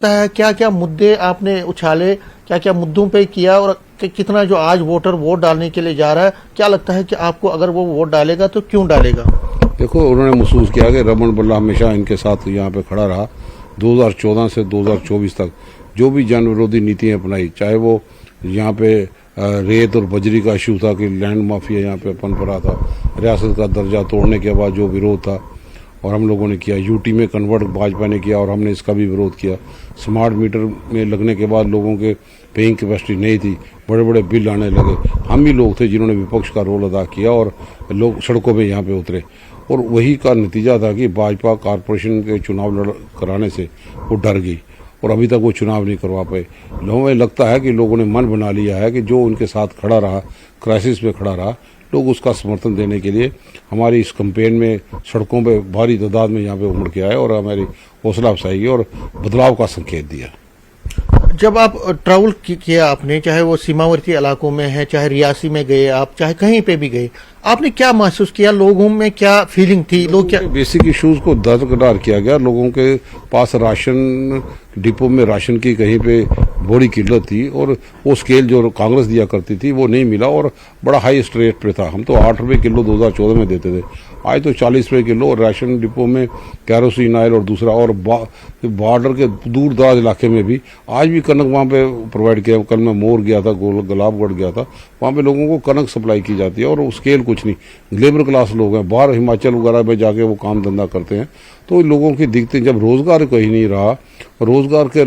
है क्या क्या मुद्दे आपने उछाले, क्या क्या मुद्दों पे किया और कितना जो आज वोटर वोट डालने के लिए जा रहा है, क्या लगता है कि आपको अगर वो वोट डालेगा तो क्यों डालेगा? देखो, उन्होंने महसूस किया कि रमन बल्ला हमेशा इनके साथ यहाँ पे खड़ा रहा। 2014 से 2024 तक जो भी जन विरोधी नीतियाँ अपनाई, चाहे वो यहाँ पे रेत और बजरी का इशू था कि लैंड माफिया यहाँ पे पनपरा था, रियासत का दर्जा तोड़ने के बाद जो विरोध था और हम लोगों ने किया, यूटी में कन्वर्ट भाजपा ने किया और हमने इसका भी विरोध किया। स्मार्ट मीटर में लगने के बाद लोगों के पेइंग कैपेसिटी नहीं थी, बड़े बड़े बिल आने लगे। हम ही लोग थे जिन्होंने विपक्ष का रोल अदा किया और लोग सड़कों पे यहाँ पे उतरे और वही का नतीजा था कि भाजपा कारपोरेशन के चुनाव कराने से वो डर गई और अभी तक वो चुनाव नहीं करवा पाए। हमें लगता है कि लोगों ने मन बना लिया है कि जो उनके साथ खड़ा रहा, क्राइसिस में खड़ा रहा, लोग उसका समर्थन देने के लिए हमारी इस कैंपेन में सड़कों पे भारी तादाद में यहाँ पे उमड़ के आए और हमारी हौसला अफजाई की और बदलाव का संकेत दिया। जब आप ट्रैवल किया आपने, चाहे वो सीमावर्ती इलाकों में है, चाहे रियासी में गए आप, चाहे कहीं पे भी गए, आपने क्या महसूस किया? लोगों में क्या फीलिंग थी? लोग क्या बेसिक इश्यूज को दरकिनार किया गया। लोगों के पास राशन डिपो में राशन की कहीं पे बड़ी किल्लत थी और वो स्केल जो कांग्रेस दिया करती थी वो नहीं मिला और बड़ा हाई रेट पे था। हम तो 8 रुपये किलो 2014 में देते थे, आज तो 40 रुपये किलो। और राशन डिपो में कैरोसिन ऑयल और दूसरा और बॉर्डर के दूर दराज इलाके में भी आज भी कनक वहाँ पे प्रोवाइड किया। कल मैं मोर गया था, गुलाबगढ़ गया था, वहाँ पे लोगों को कनक सप्लाई की जाती है और स्केल कुछ नहीं। लेबर क्लास लोग हैं, बाहर हिमाचल वगैरह में जाके वो काम धंधा करते हैं। तो लोगों की दिक्कतें, जब रोजगार कहीं नहीं रहा, रोजगार के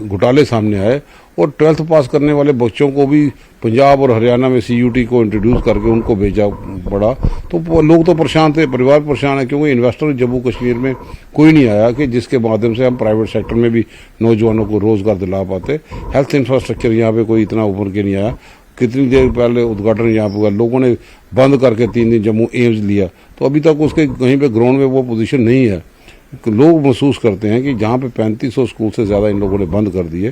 घोटाले सामने आए और 12th पास करने वाले बच्चों को भी पंजाब और हरियाणा में CUT को इंट्रोड्यूस करके उनको भेजा पड़ा, तो लोग तो परेशान थे, परिवार परेशान है, क्योंकि इन्वेस्टर जम्मू कश्मीर में कोई नहीं आया कि जिसके माध्यम से हम प्राइवेट सेक्टर में भी नौजवानों को रोजगार दिला पाते। हेल्थ इंफ्रास्ट्रक्चर यहाँ पे कोई इतना उभर के नहीं आया। कितनी देर पहले उद्घाटन यहाँ पे हुआ, लोगों ने बंद करके 3 दिन जम्मू एम्स लिया, तो अभी तक उसके कहीं पे ग्राउंड में वो पोजीशन नहीं है। लोग महसूस करते हैं कि जहाँ पे 3500 स्कूल से ज़्यादा इन लोगों ने बंद कर दिए,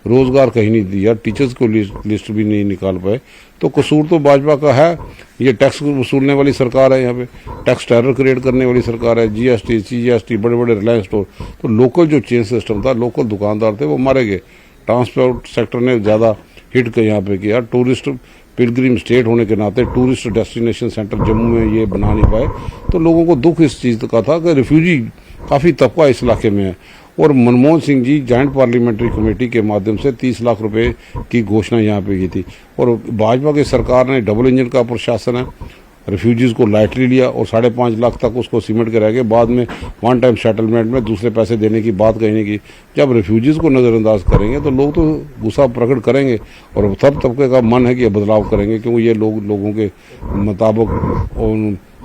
रोजगार कहीं नहीं दिया, टीचर्स को लिस्ट भी नहीं निकाल पाए, तो कसूर तो भाजपा का है। ये टैक्स वसूलने वाली सरकार है, यहाँ पे टैक्स टेरर क्रिएट करने वाली सरकार है। GST CGST, बड़े बड़े रिलायंस स्टोर, तो लोकल जो चेन सिस्टम था, लोकल दुकानदार थे, वो मारे गए। ट्रांसपोर्ट सेक्टर ने ज़्यादा हिट यहाँ पे किया। टूरिस्ट पिलग्रिम स्टेट होने के नाते टूरिस्ट डेस्टिनेशन सेंटर जम्मू में ये बना नहीं पाए, तो लोगों को दुख इस चीज़ का था कि रिफ्यूजी काफ़ी तबका इस इलाके में है। और Manmohan Singh ji joint parliamentary committee के माध्यम से 30 लाख रुपए की घोषणा यहाँ पे की थी और भाजपा की सरकार ने डबल इंजन का प्रशासन है, रिफ्यूजीज को लाइटली लिया और 5.5 लाख तक उसको सीमेंट के रह गए। बाद में वन टाइम सेटलमेंट में दूसरे पैसे देने की बात कहीं नहीं की। जब रिफ्यूजीज को नज़रअंदाज करेंगे तो लोग तो गुस्सा प्रकट करेंगे और सब तबके का मन है कि ये बदलाव करेंगे, क्योंकि ये लोगों के मुताबिक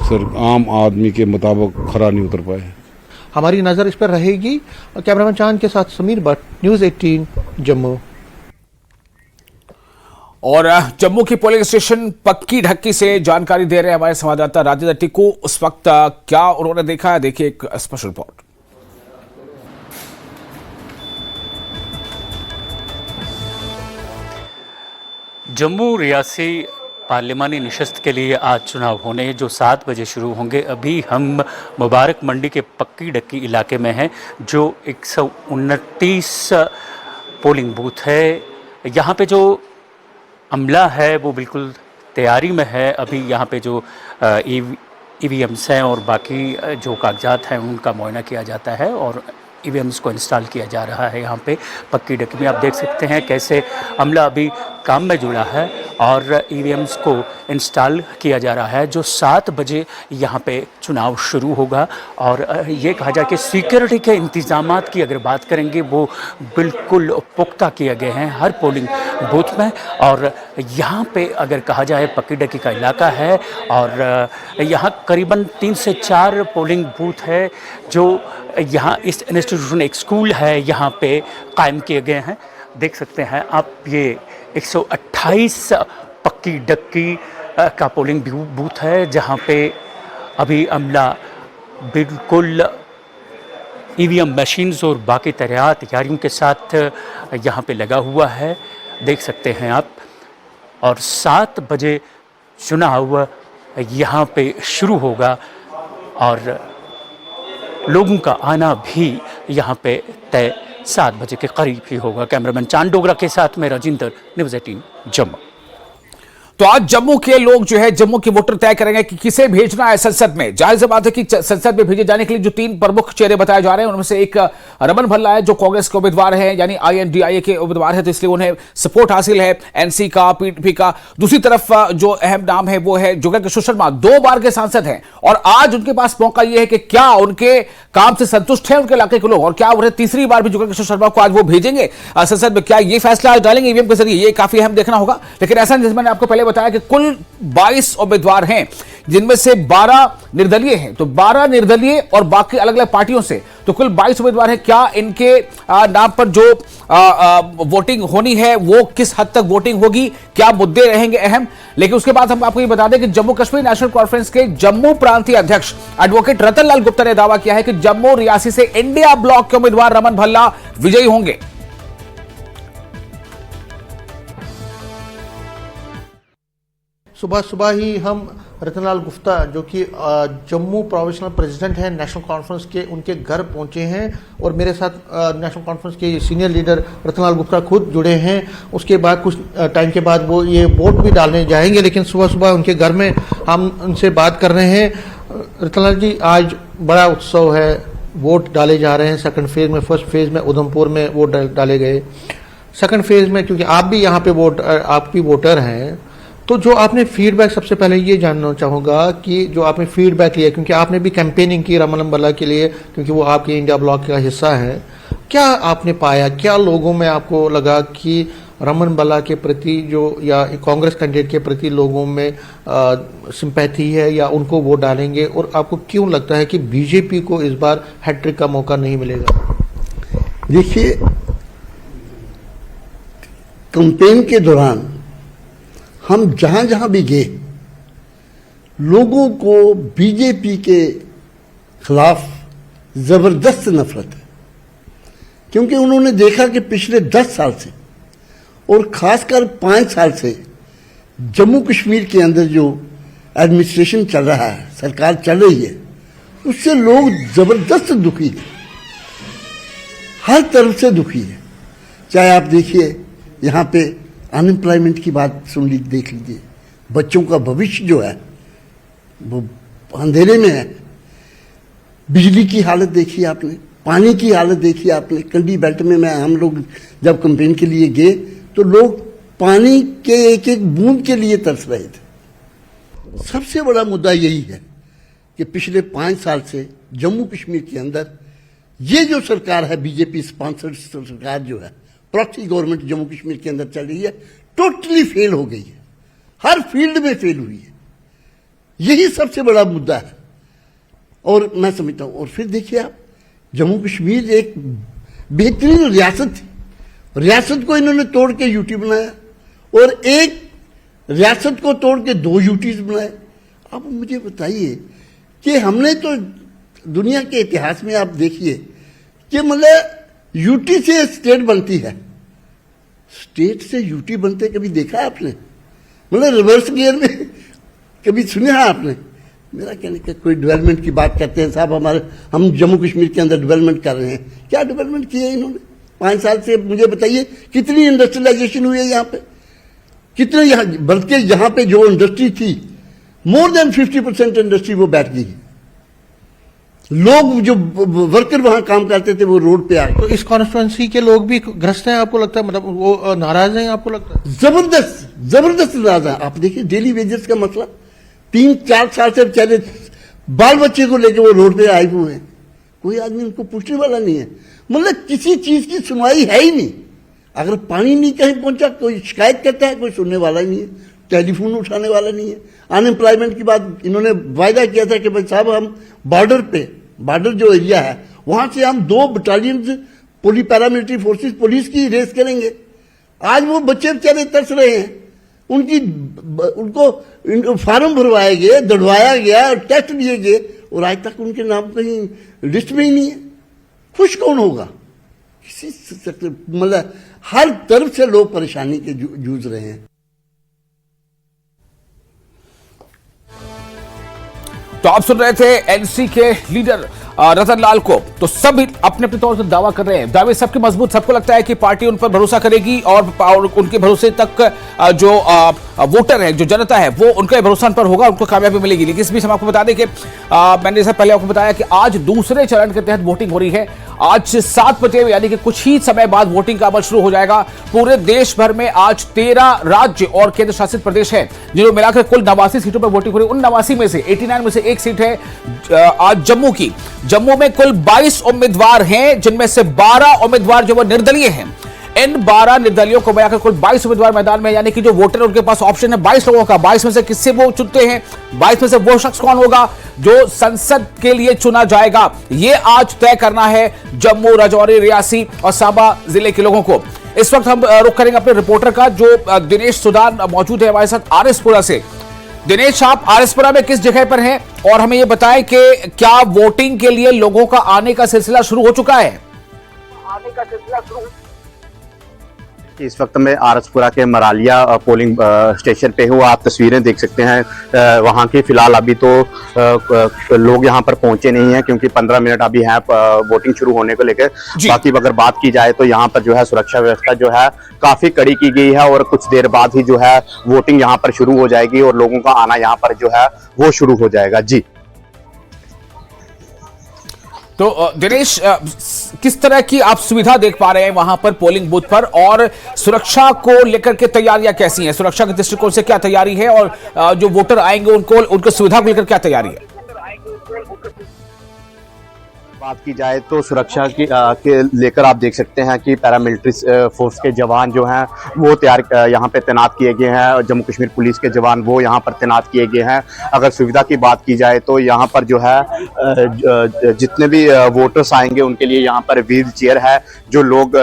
और आम आदमी के मुताबिक खरा नहीं उतर पाए। हमारी नजर इस पर रहेगी। कैमरामैन चांद के साथ समीर भट्ट, न्यूज़ 18 जम्मू। और जम्मू की पोलिंग स्टेशन पक्की ढक्की से जानकारी दे रहे हैं हमारे संवाददाता राजेंद्र टिक्कू। उस वक्त क्या उन्होंने देखा है, देखिए एक स्पेशल रिपोर्ट। जम्मू रियासी पार्लिमानी नशस्त के लिए आज चुनाव होने जो 7 बजे शुरू होंगे। अभी हम मुबारक मंडी के पक्की डक्की इलाके में हैं, जो 129 पोलिंग बूथ है। यहाँ पे जो अमला है वो बिल्कुल तैयारी में है। अभी यहाँ पे जो EVMs हैं और बाकी जो कागजात हैं उनका मुआयना किया जाता है और EVMs को इंस्टॉल किया जा रहा है। यहाँ पे पक्की डक्की में आप देख सकते हैं कैसे अमला अभी काम में जुड़ा है और EVMs को इंस्टॉल किया जा रहा है। जो 7 बजे यहाँ पे चुनाव शुरू होगा और ये कहा जाए कि सिक्योरिटी के इंतज़ामात की अगर बात करेंगे वो बिल्कुल पुख्ता किए गए हैं हर पोलिंग बूथ में। और यहाँ पे अगर कहा जाए पक्की डक्की का इलाका है और यहाँ करीबन 3 से 4 पोलिंग बूथ है जो यहाँ इस इंस्टीट्यूशन एक स्कूल है यहाँ पे कायम किए गए हैं। देख सकते हैं आप, ये 128 पक्की डक्की का पोलिंग बूथ है जहाँ पे अभी अमला बिल्कुल EVM मशीन्स और बाकी तरह तैयारियों के साथ यहाँ पे लगा हुआ है, देख सकते हैं आप। और 7 बजे चुनाव यहाँ पे शुरू होगा और लोगों का आना भी यहाँ पे तय 7 बजे के करीब ही होगा। कैमरामैन चांद डोगरा के साथ में राजिंदर, न्यूज़ 18 जम्मू। तो आज जम्मू के लोग जो है जम्मू के वोटर तय करेंगे कि किसे भेजना है संसद में। जाहिर सी बात है कि संसद में भेजे जाने के लिए जो 3 प्रमुख चेहरे बताए जा रहे हैं उनमें से एक रमन भल्ला है जो कांग्रेस के उम्मीदवार हैं, यानी INDIA के उम्मीदवार है, तो इसलिए उन्हें सपोर्ट हासिल है NC का, PDP का। दूसरी तरफ जो अहम नाम है वो है जोगेश किशोर शर्मा, 2 बार के सांसद हैं और आज उनके पास मौका यह है कि क्या उनके काम से संतुष्ट है उनके इलाके के लोग और क्या उन्हें तीसरी बार भी जोगेश किशोर शर्मा को आज वो भेजेंगे संसद में। क्या ये फैसला आज डालेंगे EVM के जरिए, ये काफी अहम देखना होगा। लेकिन ऐसा जैसे मैंने आपको पहले बताया कि कुल 22 उम्मीदवार हैं जिनमें से 12 निर्दलीय हैं, तो 12 निर्दलीय और बाकी अलग अलग पार्टियों से, तो कुल 22 उम्मीदवार हैं। क्या इनके नाम पर जो वोटिंग होनी है वो किस हद तक वोटिंग होगी, क्या मुद्दे रहेंगे अहम। लेकिन उसके बाद हम आपको ये बता दें कि जम्मू कश्मीर नेशनल कॉन्फ्रेंस के जम्मू प्रांतीय अध्यक्ष एडवोकेट रतन लाल गुप्ता ने दावा किया है कि जम्मू रियासी से इंडिया ब्लॉक के उम्मीदवार रमन भल्ला विजयी होंगे। सुबह सुबह ही हम रतनलाल गुप्ता जो कि जम्मू प्रोविंशियल प्रेसिडेंट हैं नेशनल कॉन्फ्रेंस के, उनके घर पहुंचे हैं और मेरे साथ नेशनल कॉन्फ्रेंस के सीनियर लीडर रतनलाल गुप्ता खुद जुड़े हैं। उसके बाद कुछ टाइम के बाद वो ये वोट भी डालने जाएंगे, लेकिन सुबह सुबह उनके घर में हम उनसे बात कर रहे हैं। रतनलाल जी, आज बड़ा उत्सव है, वोट डाले जा रहे हैं सेकंड फेज में। फर्स्ट फेज में उधमपुर में वोट डाले गए, सेकंड फेज में क्योंकि आप भी यहाँ पे आप भी वोटर हैं, तो जो आपने फीडबैक, सबसे पहले ये जानना चाहूँगा कि जो आपने फीडबैक लिया, क्योंकि आपने भी कैंपेनिंग की रमन भल्ला के लिए, क्योंकि वो आपके इंडिया ब्लॉक का हिस्सा है, क्या आपने पाया, क्या लोगों में आपको लगा कि रमन भल्ला के प्रति जो या कांग्रेस कैंडिडेट के प्रति लोगों में सिंपैथी है या उनको वोट डालेंगे, और आपको क्यों लगता है कि बीजेपी को इस बार हैट्रिक का मौका नहीं मिलेगा? देखिए, कैंपेन के दौरान हम जहां जहां भी गए, लोगों को बीजेपी के खिलाफ जबरदस्त नफरत है, क्योंकि उन्होंने देखा कि पिछले 10 साल से और खासकर 5 साल से जम्मू कश्मीर के अंदर जो एडमिनिस्ट्रेशन चल रहा है, सरकार चल रही है, उससे लोग जबरदस्त दुखी हैं, हर तरफ से दुखी है। चाहे आप देखिए यहाँ पे अनएम्प्लॉयमेंट की बात सुन ली, देख लीजिए, बच्चों का भविष्य जो है वो अंधेरे में है। बिजली की हालत देखी आपने, पानी की हालत देखी आपने। कंडी बेल्ट में हम लोग जब कैंपेन के लिए गए तो लोग पानी के एक एक बूंद के लिए तरस रहे थे। सबसे बड़ा मुद्दा यही है कि पिछले 5 साल से जम्मू कश्मीर के अंदर ये जो सरकार है, बीजेपी स्पॉन्सर्ड सरकार जो है, प्रॉक्सी गवर्नमेंट जम्मू कश्मीर के अंदर चल रही है, टोटली फेल हो गई है, हर फील्ड में फेल हुई है। यही सबसे बड़ा मुद्दा है और मैं समझता हूं। और फिर देखिए आप, जम्मू कश्मीर एक बेहतरीन रियासत थी, रियासत को इन्होंने तोड़ के यूटी बनाया और एक रियासत को तोड़ के 2 यूटीज बनाए। अब मुझे बताइए कि हमने तो दुनिया के इतिहास में आप देखिए कि मतलब यूटी से स्टेट बनती है, स्टेट से यूटी बनते कभी देखा है आपने? मतलब रिवर्स गियर में कभी सुना है आपने? मेरा कहने का, कोई डेवलपमेंट की बात करते हैं साहब, हम जम्मू कश्मीर के अंदर डेवलपमेंट कर रहे हैं। क्या डेवलपमेंट किया इन्होंने 5 साल से? मुझे बताइए कितनी इंडस्ट्रियलाइजेशन हुई है यहाँ पे, कितने यहाँ, बल्कि यहाँ पे जो इंडस्ट्री थी, मोर देन 50% इंडस्ट्री वो बैठ गई। लोग जो वर्कर वहां काम करते थे वो रोड पे आ गए। तो इस कॉन्स्टिट्यूंसी के लोग भी ग्रस्त हैं आपको लगता है, मतलब वो नाराज हैं आपको लगता है? जबरदस्त नाराज है। आप देखिए डेली वेजेस का मसला, 3-4 साल से बेचारे बाल बच्चे को लेकर वो रोड पे आए हुए हैं, कोई आदमी उनको पूछने वाला नहीं है। मतलब किसी चीज की सुनवाई है ही नहीं। अगर पानी नहीं कहीं पहुंचा, कोई शिकायत करता है, कोई सुनने वाला ही नहीं है, टेलीफोन उठाने वाला नहीं है। अनएम्प्लॉयमेंट की बात इन्होंने वायदा किया था कि भाई साहब हम बॉर्डर जो एरिया है वहां से हम 2 बटालियन पैरामिलिट्री फोर्सेस पुलिस की रेस करेंगे। आज वो बच्चे बेचारे तरस रहे हैं, उनको फार्म भरवाए गए, दड़वाया गया, टेस्ट लिए गए और आज तक उनके नाम कहीं लिस्ट में ही नहीं है। खुश कौन होगा? किसी मतलब हर तरफ से लोग परेशानी के जूझ रहे हैं। तो आप सुन रहे थे एनसी के लीडर रतन लाल को, तो सब अपने अपने तौर से दावा कर रहे हैं, दावे सबके मजबूत, सबको लगता है कि पार्टी उन पर भरोसा करेगी और उनके भरोसे तक जो वोटर है, जो जनता है, वो उनका भरोसा पर होगा, उनको कामयाबी मिलेगी। लेकिन इस बीच हम आपको बता दें कि मैंने जैसा पहले आपको बताया कि आज दूसरे चरण के तहत वोटिंग हो रही है। आज 7 बजे यानी कि कुछ ही समय बाद वोटिंग का अमल शुरू हो जाएगा। पूरे देश भर में आज 13 राज्य और केंद्र शासित प्रदेश हैं, जिन्हें मिलाकर कुल 89 सीटों पर वोटिंग हो रही है। उन 89 में से 89 में से एक सीट है आज जम्मू की। जम्मू में कुल 22 उम्मीदवार हैं, जिनमें से 12 उम्मीदवार जो वो निर्दलीय हैं। इन 12 निर्दलियों को मिलाकर कुल 22 उम्मीदवार मैदान में, यानी कि जो वोटर उनके पास ऑप्शन है 22 लोगों का। 22 में से किससे वो चुनते हैं, 22 में से वो शख्स कौन होगा जो संसद के लिए चुना जाएगा, ये आज तय करना है जम्मू, राजौरी, रियासी और सांबा जिले के लोगों को। इस वक्त हम रुख करेंगे अपने रिपोर्टर का, जो दिनेश सुदान मौजूद है हमारे साथ आरएसपुरा से। दिनेश, आप आरएसपुरा में किस जगह पर हैं और हमें यह बताएं कि क्या वोटिंग के लिए लोगों का आने का सिलसिला शुरू हो चुका है? इस वक्त मैं आरएसपुरा के मरालिया पोलिंग स्टेशन पे हूँ। आप तस्वीरें देख सकते हैं वहाँ की। फिलहाल अभी तो लोग यहाँ पर पहुंचे नहीं हैं, क्योंकि 15 मिनट अभी है वोटिंग शुरू होने को लेकर। बाकी अगर बात की जाए तो यहाँ पर जो है सुरक्षा व्यवस्था जो है काफी कड़ी की गई है और कुछ देर बाद ही जो है वोटिंग यहाँ पर शुरू हो जाएगी और लोगों का आना यहाँ पर जो है वो शुरू हो जाएगा। जी तो दिनेश, किस तरह की आप सुविधा देख पा रहे हैं वहां पर पोलिंग बूथ पर, और सुरक्षा को लेकर के तैयारियां कैसी हैं? सुरक्षा के दृष्टिकोण से क्या तैयारी है और जो वोटर आएंगे उनको सुविधा को लेकर क्या तैयारी है? बात की जाए तो सुरक्षा के लेकर आप देख सकते हैं कि पैरामिलिट्री फोर्स के जवान जो हैं वो यहाँ पे तैनात किए गए हैं। जम्मू कश्मीर पुलिस के जवान वो यहाँ पर तैनात किए गए हैं। अगर सुविधा की बात की जाए तो यहाँ पर जो है जितने भी वोटर्स आएंगे उनके लिए यहाँ पर व्हील चेयर है, जो लोग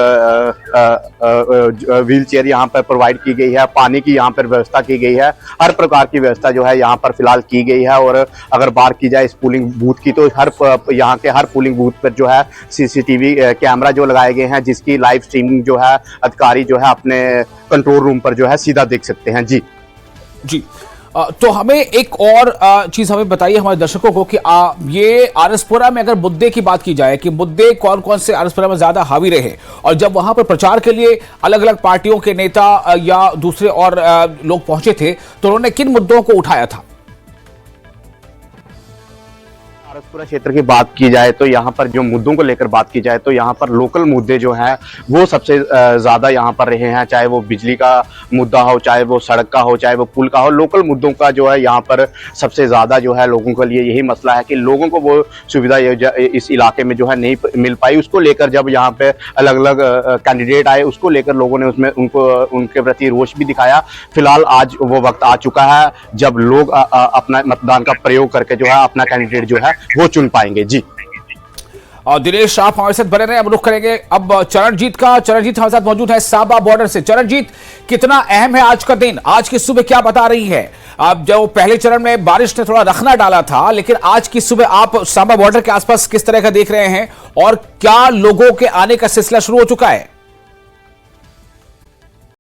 व्हील चेयर यहाँ पर प्रोवाइड की गई है। पानी की यहाँ पर व्यवस्था की गई है। हर प्रकार की व्यवस्था जो है यहाँ पर फिलहाल की गई है। और अगर बात की जाए इस पोलिंग बूथ की तो यहाँ के हर पोलिंग बूथ पर जो है सीसीटीवी कैमरा जो लगाए गए हैं, जिसकी लाइव स्ट्रीमिंग जो है अधिकारी जो है अपने कंट्रोल रूम पर जो है सीधा देख सकते हैं। जी जी तो हमें एक और चीज हमें बताइए हमारे दर्शकों को कि ये आरएसपुरा में अगर मुद्दे की बात की जाए कि मुद्दे कौन कौन से आरएसपुरा में ज्यादा हावी रहे, और जब वहां पर प्रचार के लिए अलग अलग पार्टियों के नेता या दूसरे और लोग पहुंचे थे तो उन्होंने किन मुद्दों को उठाया था? आरएसपुरा क्षेत्र की बात की जाए तो यहाँ पर जो मुद्दों को लेकर बात की जाए तो यहाँ पर लोकल मुद्दे जो हैं वो सबसे ज्यादा यहाँ पर रहे हैं। चाहे वो बिजली का मुद्दा हो, चाहे वो सड़क का हो, चाहे वो पुल का हो, लोकल मुद्दों का जो है यहाँ पर सबसे ज्यादा जो है लोगों के लिए यही मसला है कि लोगों को वो सुविधा इस इलाके में जो है नहीं मिल पाई। उसको लेकर जब यहाँ पे अलग अलग कैंडिडेट आए, उसको लेकर लोगों ने उसमें उनके प्रति रोष भी दिखाया। फिलहाल आज वो वक्त आ चुका है जब लोग अपना मतदान का प्रयोग करके जो है अपना कैंडिडेट जो है वो चुन पाएंगे। जी और दिनेश, आप हमारे साथ बने रहे। अब रुख करेंगे अब चरणजीत का। चरणजीत हमारे साथ मौजूद है सांबा बॉर्डर से। चरणजीत, कितना अहम है आज का दिन? आज की सुबह क्या बता रही है? अब जो पहले चरण में बारिश ने थोड़ा रखना डाला था, लेकिन आज की सुबह आप सांबा बॉर्डर के आसपास किस तरह का देख रहे हैं और क्या लोगों के आने का सिलसिला शुरू हो चुका है?